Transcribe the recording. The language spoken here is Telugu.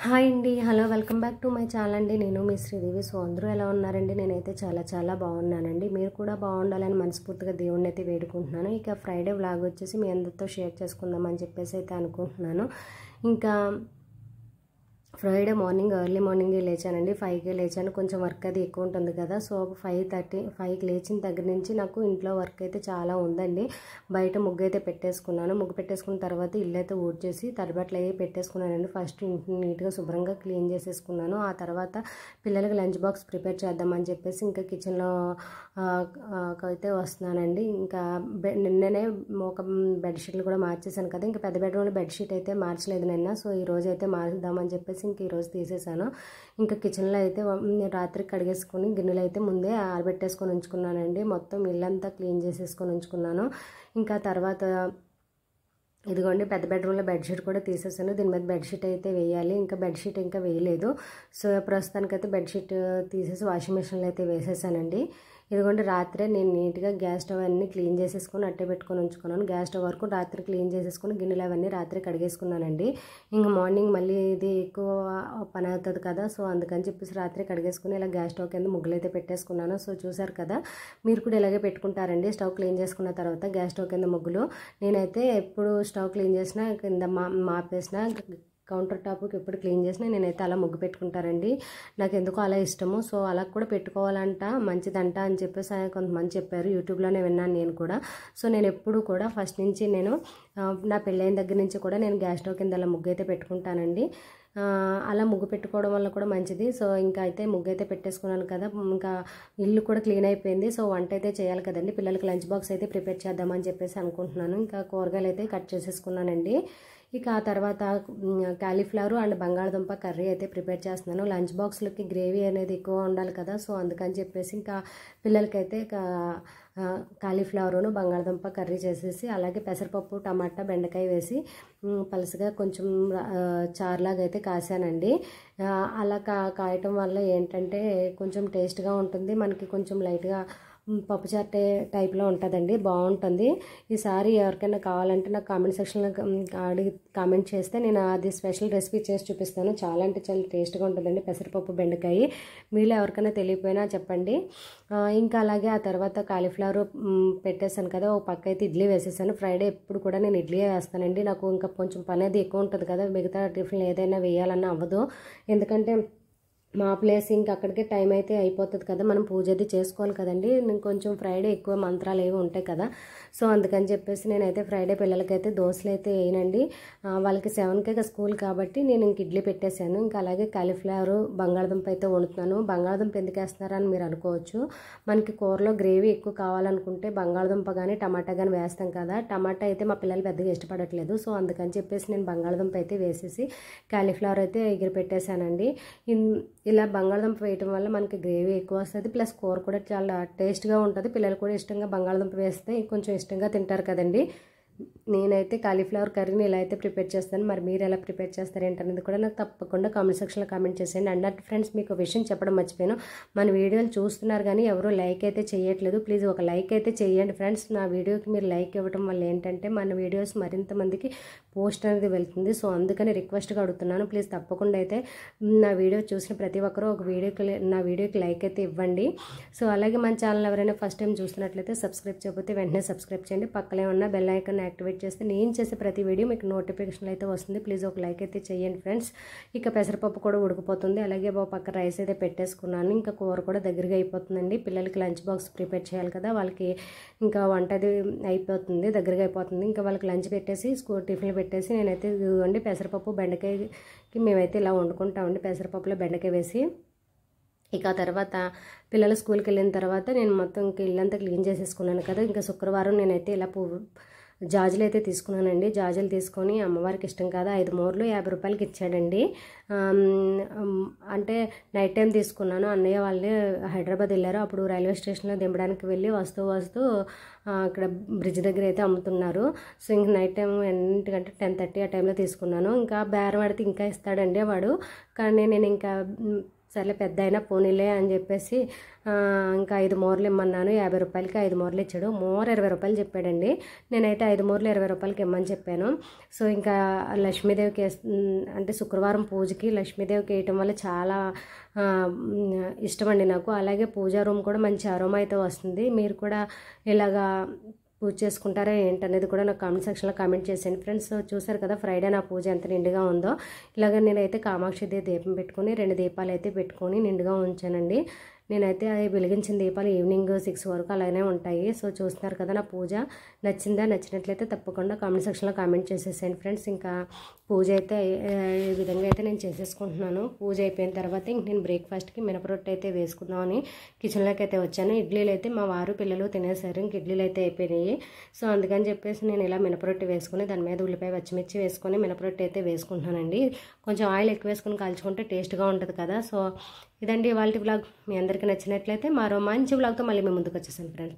హాయ్ అండి. Hello, welcome back to my channel అండి. నేను మీ శ్రీదేవి. సో అందరూ ఎలా ఉన్నారండి? నేనైతే చాలా బాగున్నానండి. మీరు కూడా బాగుండాలని మనస్ఫూర్తిగా దేవుణ్ణి అయితే వేడుకుంటున్నాను. ఇక ఫ్రైడే వ్లాగ్ వచ్చేసి మీ అందరితో షేర్ చేసుకుందామని చెప్పేసి అయితే అనుకుంటున్నాను. ఇంకా ఫ్రైడే మార్నింగ్ ఎర్లీ మార్నింగే లేచానండి. 5కే లేచాను. కొంచెం వర్క్ అది ఎక్కువ ఉంటుంది కదా, సో 5:5కి లేచిన దగ్గర నుంచి నాకు ఇంట్లో వర్క్ అయితే చాలా ఉందండి. బయట ముగ్గు అయితే పెట్టేసుకున్నాను. ముగ్గు పెట్టేసుకున్న తర్వాత ఇల్లు అయితే ఊడ్చేసి తడిబట్టలు అవి పెట్టేసుకున్నానండి. ఫస్ట్ ఇంటిని నీట్గా శుభ్రంగా క్లీన్ చేసేసుకున్నాను. ఆ తర్వాత పిల్లలకి లంచ్ బాక్స్ ప్రిపేర్ చేద్దామని చెప్పేసి ఇంకా కిచెన్లో అయితే వస్తున్నానండి. ఇంకా నిన్ననే ఒక బెడ్షీట్లు కూడా మార్చేసాను కదా, ఇంకా పెద్ద బెడ్రూమ్లో బెడ్షీట్ అయితే మార్చలేదు నిన్న. సో ఈ రోజు అయితే మార్చుదామని చెప్పేసి ఇంక ఈరోజు తీసేసాను. ఇంకా కిచెన్లో అయితే రాత్రి కడిగేసుకొని గిన్నెలు అయితే ముందే ఆరబెట్టేసుకొని ఉంచుకున్నానండి. మొత్తం ఇల్లంతా క్లీన్ చేసేసుకొని ఉంచుకున్నాను. ఇంకా తర్వాత ఇదిగోండి పెద్ద బెడ్రూమ్లో బెడ్షీట్ కూడా తీసేసాను. దీని మీద బెడ్షీట్ అయితే వేయాలి. ఇంకా బెడ్షీట్ ఇంకా వేయలేదు. సో ప్రస్తుతానికైతే బెడ్షీట్ తీసేసి వాషింగ్ మిషన్లో అయితే వేసేసానండి. ఇదిగోండి రాత్రే నేను నీట్గా గ్యాస్ స్టవ్ అన్నీ క్లీన్ చేసేసుకొని అట్టే పెట్టుకొని ఉంచుకున్నాను. గ్యాస్ స్టవ్ వరకు రాత్రి క్లీన్ చేసేసుకొని గిన్నెలు అవన్నీ రాత్రి కడిగేసుకున్నానండి. ఇంకా మార్నింగ్ మళ్ళీ ఇది ఎక్కువ పని అవుతుంది కదా, సో అందుకని చెప్పేసి రాత్రి కడిగేసుకుని ఇలా గ్యాస్ స్టవ్ కింద ముగ్గులు అయితే పెట్టేసుకున్నాను. సో చూసారు కదా, మీరు కూడా ఇలాగే పెట్టుకుంటారండి. స్టవ్ క్లీన్ చేసుకున్న తర్వాత గ్యాస్ స్టవ్ కింద ముగ్గులు. నేనైతే ఎప్పుడు స్టవ్ క్లీన్ చేసినా కింద మాపేసిన కౌంటర్ టాప్కి ఎప్పుడు క్లీన్ చేసినా నేనైతే అలా ముగ్గు పెట్టుకుంటారండి. నాకు ఎందుకో అలా ఇష్టము. సో అలా కూడా పెట్టుకోవాలంట, మంచిదంట అని చెప్పేసి కొంతమంది చెప్పారు. యూట్యూబ్లోనే విన్నాను నేను కూడా. సో నేను ఎప్పుడు కూడా ఫస్ట్ నుంచి నా పెళ్ళైన దగ్గర నుంచి కూడా నేను గ్యాస్ స్టవ్ కింద అలా ముగ్గు అయితే పెట్టుకుంటానండి. అలా ముగ్గు పెట్టుకోవడం వల్ల కూడా మంచిది. సో ఇంకా అయితే ముగ్గు అయితే పెట్టేసుకున్నాను కదా, ఇంకా ఇల్లు కూడా క్లీన్ అయిపోయింది. సో వంట అయితే చేయాలి కదండి, పిల్లలకి లంచ్ బాక్స్ అయితే ప్రిపేర్ చేద్దామని చెప్పేసి అనుకుంటున్నాను. ఇంకా కూరగాయలు అయితే కట్ చేసేసుకున్నానండి. ఇక ఆ తర్వాత కాలీఫ్లవర్ అండ్ బంగాళదుంప కర్రీ అయితే ప్రిపేర్ చేస్తున్నాను. లంచ్ బాక్స్లకి గ్రేవీ అనేది ఎక్కువ ఉండాలి కదా, సో అందుకని చెప్పేసి ఇంకా పిల్లలకైతే కాలీఫ్లవర్ను బంగాళదుంప కర్రీ చేసేసి అలాగే పెసరపప్పు టమాటా బెండకాయ వేసి పలుసుగా కొంచెం చారులాగా అయితే కాసానండి. అలా కాయటం వల్ల ఏంటంటే కొంచెం టేస్ట్గా ఉంటుంది, మనకి కొంచెం లైట్గా పప్పుచారు టైప్లో ఉంటుందండి, బాగుంటుంది. ఈసారి ఎవరికైనా కావాలంటే నాకు కామెంట్ సెక్షన్లో అడిగి కామెంట్ చేస్తే నేను అది స్పెషల్ రెసిపీ చేసి చూపిస్తాను. చాలా అంటే చాలా టేస్ట్గా ఉంటుందండి పెసరపప్పు బెండకాయ. మీలో ఎవరికైనా తెలియపోయినా చెప్పండి. ఇంకా అలాగే ఆ తర్వాత కాలీఫ్లవర్ పెట్టేశాను కదా, ఒక పక్క అయితే ఇడ్లీ వేసేసాను. ఫ్రైడే ఎప్పుడు కూడా నేను ఇడ్లీ వేస్తానండి. నాకు ఇంకా కొంచెం పని అది ఎక్కువ ఉంటుంది కదా, మిగతా టిఫిన్ ఏదైనా వేయాలన్నా అవ్వదు. ఎందుకంటే మా ప్లేస్ ఇంకా అక్కడికే టైం అయితే అయిపోతుంది కదా, మనం పూజ అది చేసుకోవాలి కదండి. కొంచెం ఫ్రైడే ఎక్కువ మంత్రాలు ఏవి ఉంటాయి కదా, సో అందుకని చెప్పేసి నేనైతే ఫ్రైడే పిల్లలకైతే దోశలు అయితే వేయనండి. వాళ్ళకి 7కే స్కూల్ కాబట్టి నేను ఇంక ఇడ్లీ పెట్టేశాను. ఇంకా అలాగే కాలీఫ్లవర్ బంగాళదుంప అయితే వండుతున్నాను. బంగాళదుంప ఎందుకు వేస్తున్నారని మీరు అనుకోవచ్చు. మనకి కూరలో గ్రేవీ ఎక్కువ కావాలనుకుంటే బంగాళదుంప కానీ టమాటా కానీ వేస్తాం కదా, టమాటా అయితే మా పిల్లలు పెద్దగా ఇష్టపడట్లేదు. సో అందుకని చెప్పేసి నేను బంగాళదుంప అయితే వేసేసి కాలీఫ్లవర్ అయితే ఎగిరి పెట్టేశానండి. ఇలా బంగాళదుంప వేయటం వల్ల మనకి గ్రేవీ ఎక్కువ వస్తుంది, ప్లస్ కూర కూడా చాలా టేస్ట్గా ఉంటుంది. పిల్లలు కూడా ఇష్టంగా బంగాళదుంప వేస్తే కొంచెం ఇష్టంగా తింటారు కదండి. నేనైతే కాలీఫ్లవర్ కర్రీని ఇలా అయితే ప్రిపేర్ చేస్తాను. మరి మీరు ఎలా ప్రిపేర్ చేస్తారు ఏంటనేది కూడా నాకు తప్పకుండా కామెంట్ సెక్షన్లో కామెంట్ చేసేయండి. అండ్ ఫ్రెండ్స్, మీకు విషయం చెప్పడం మర్చిపోయాను, మన వీడియోలు చూస్తున్నారు కానీ ఎవరు లైక్ అయితే చేయట్లేదు. ప్లీజ్ ఒక లైక్ అయితే చేయండి ఫ్రెండ్స్. నా వీడియోకి మీరు లైక్ ఇవ్వడం వల్ల ఏంటంటే మన వీడియోస్ మరింత మందికి పోస్ట్ అనేది వెళ్తుంది. సో అందుకని రిక్వెస్ట్గా అడుగుతున్నాను, ప్లీజ్ తప్పకుండా అయితే నా వీడియో చూసిన ప్రతి ఒక్కరూ నా వీడియోకి లైక్ అయితే ఇవ్వండి. సో అలాగే మన ఛానల్ ఎవరైనా ఫస్ట్ టైం చూస్తున్నట్లయితే సబ్స్క్రైబ్ చేయకపోతే వెంటనే సబ్స్క్రైబ్ చేయండి. పక్కనే ఉన్న బెల్ ఐకాన్ యాక్టివేట్ చేస్తే నేను చేసే ప్రతి వీడియో మీకు నోటిఫికేషన్ అయితే వస్తుంది. ప్లీజ్ ఒక లైక్ అయితే చేయండి ఫ్రెండ్స్. ఇక పెసరపప్పు కూడా ఉడికిపోతుంది. అలాగే పక్క రైస్ అయితే పెట్టేసుకున్నాను. ఇంకా కూర కూడా దగ్గరగా అయిపోతుందండి. పిల్లలకి లంచ్ బాక్స్ ప్రిపేర్ చేయాలి కదా, వాళ్ళకి ఇంకా వంట అది అయిపోతుంది, దగ్గరగా అయిపోతుంది. ఇంకా వాళ్ళకి లంచ్ పెట్టేసి స్కూల్ టిఫిన్లు పెట్టేసి నేనైతే ఇవ్వండి పెసరపప్పు బెండకాయకి మేమైతే ఇలా వండుకుంటామండి, పెసరపప్పులో బెండకాయ వేసి. ఇక తర్వాత పిల్లలు స్కూల్కి వెళ్ళిన తర్వాత నేను మొత్తం ఇంకా ఇల్లంతా క్లీన్ చేసేసుకున్నాను కదా. ఇంకా శుక్రవారం నేనైతే ఇలా జాజులు అయితే తీసుకున్నానండి. జాజులు తీసుకొని అమ్మవారికి ఇష్టం కదా, 5 మూరలు 50 రూపాయలకి ఇచ్చాడండి. అంటే నైట్ టైం తీసుకున్నాను. అన్నయ్య వాళ్ళే హైదరాబాద్ వెళ్ళారు, అప్పుడు రైల్వే స్టేషన్లో దింపడానికి వెళ్ళి వస్తూ అక్కడ బ్రిడ్జ్ దగ్గర అయితే అమ్ముతున్నారు. సో ఇంక నైట్ టైం ఎంతకంటే 10:30 ఆ టైంలో తీసుకున్నాను. ఇంకా బేరం పడితే ఇంకా ఇస్తాడండి వాడు, కానీ నేను ఇంకా సర్లే పెద్ద అయినా పోనీలే అని చెప్పేసి ఇంకా 5 మూరలు ఇమ్మన్నాను. 50 రూపాయలకి 5 మూరలు ఇచ్చాడు. మూర 20 రూపాయలు చెప్పాడండి. నేనైతే 5 మూరలు 20 రూపాయలకి ఇమ్మని చెప్పాను. సో ఇంకా లక్ష్మీదేవికి అంటే శుక్రవారం పూజకి లక్ష్మీదేవికి వేయటం వల్ల చాలా ఇష్టం అండి నాకు. అలాగే పూజా రూమ్ కూడా మంచి అరోమా అయితే వస్తుంది. మీరు కూడా ఇలాగా పూజ చేసుకుంటారా ఏంటనేది కూడా నాకు కామెంట్ సెక్షన్లో కామెంట్ చేశాను ఫ్రెండ్స్. చూసారు కదా ఫ్రైడే నా పూజ ఎంత నిండుగా ఉందో. ఇలాగ నేనైతే కామాక్షి దీపం పెట్టుకుని 2 దీపాలు అయితే పెట్టుకొని నిండుగా ఉంచానండి. నేనైతే వెలిగించిన దీపాలు ఈవినింగ్ 6 వరకు అలానే ఉంటాయి. సో చూస్తున్నారు కదా నా పూజ నచ్చిందా? నచ్చినట్లయితే తప్పకుండా కామెంట్ సెక్షన్లో కామెంట్ చేసేసాను ఫ్రెండ్స్. ఇంకా పూజ అయితే ఈ విధంగా అయితే నేను చేసేసుకుంటున్నాను. పూజ అయిపోయిన తర్వాత ఇంక నేను బ్రేక్ఫాస్ట్కి మినపరొట్టె అయితే వేసుకుందామని కిచెన్లోకి అయితే వచ్చాను. ఇడ్లీలు అయితే మా వారు పిల్లలు తినేసారు. ఇంక ఇడ్లీలు అయితే అయిపోయినాయి. సో అందుకని చెప్పేసి నేను ఇలా మినపరొట్టె వేసుకుని దాని మీద ఉల్లిపాయ పచ్చిమిర్చి వేసుకొని మినపరొట్టె అయితే వేసుకుంటున్నానండి. కొంచెం ఆయిల్ ఎక్కువ వేసుకుని కాల్చుకుంటే టేస్ట్గా ఉంటుంది కదా. సో ఇదండి ఇవాళ వ్లాగ్. మీ అందరికీ నచ్చినట్లయితే మరో మంచి వ్లాగ్తో మళ్ళీ మీ ముందుకు వచ్చేసాను ఫ్రెండ్స్.